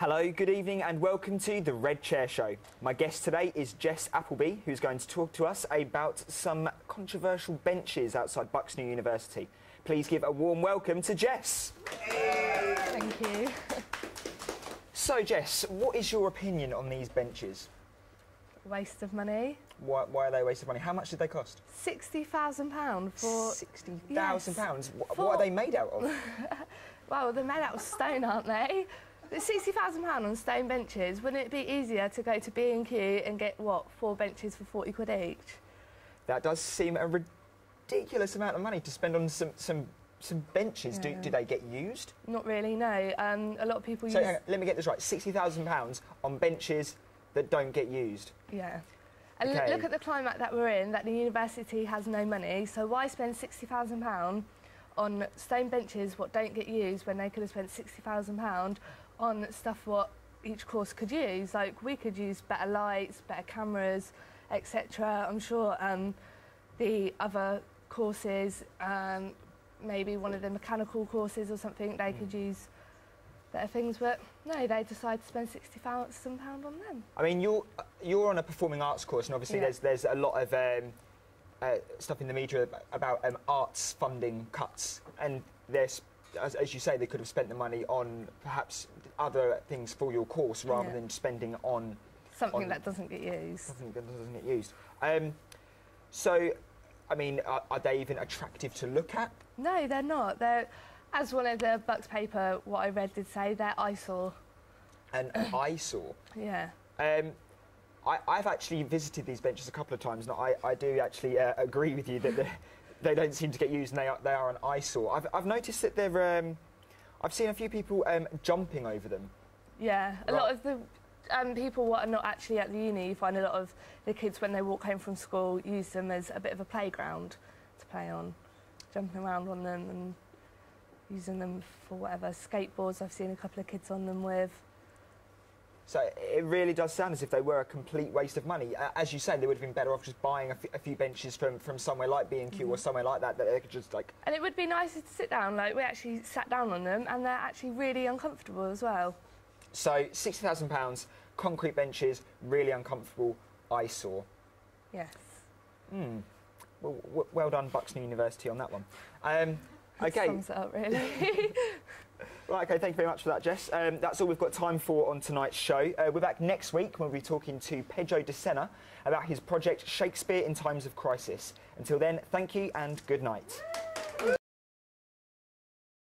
Hello, good evening and welcome to the Red Chair Show. My guest today is Jess Appleby, who's going to talk to us about some controversial benches outside Buxton University. Please give a warm welcome to Jess. Thank you. So Jess, what is your opinion on these benches? Waste of money. Why are they a waste of money? How much did they cost? £60,000 for... £60,000? Yes. What are they made out of? Well, they're made out of stone, aren't they? But £60,000 on stone benches, wouldn't it be easier to go to B&Q and get, what, 4 benches for 40 quid each? That does seem a ridiculous amount of money to spend on some benches. Yeah. Do they get used? Not really, no. A lot of people So use... hang on, let me get this right, £60,000 on benches that don't get used? Yeah. And Okay. look at the climate that we're in, that the university has no money, so why spend £60,000 on stone benches what don't get used when they could have spent £60,000 on stuff what each course could use? Like, we could use better lights, better cameras, etc. I'm sure the other courses, maybe one of the mechanical courses or something, they could use better things, but no, they decide to spend £60,000 on them. I mean, you're on a performing arts course, and obviously there's a lot of stuff in the media about arts funding cuts, and there's, as you say, they could have spent the money on perhaps other things for your course rather than spending on something that doesn't get used. Something that doesn't get used. So, I mean, are they even attractive to look at? No, they're not. They're, as one of the Bucks paper, what I read did say, they're eyesore. An eyesore? Yeah. I've actually visited these benches a couple of times, and I do actually agree with you that they don't seem to get used, and they are an eyesore. I've noticed that they're... I've seen a few people jumping over them. Yeah, a lot of the people what are not actually at the uni, you find a lot of the kids when they walk home from school use them as a bit of a playground to play on, jumping around on them and using them for whatever. Skateboards, I've seen a couple of kids on them with. So it really does sound as if they were a complete waste of money. As you say, they would have been better off just buying a few benches from somewhere like B&Q or somewhere like that they could just like... And it would be nicer to sit down. Like, we actually sat down on them and they're actually really uncomfortable as well. So £60,000, concrete benches, really uncomfortable, eyesore. Yes. Well done, Buxton University, on that one. Okay. Sums it up, really. Right, OK, thank you very much for that, Jess. That's all we've got time for on tonight's show. We're back next week when we'll be talking to Pedro de Sena about his project Shakespeare in Times of Crisis. Until then, thank you and good night.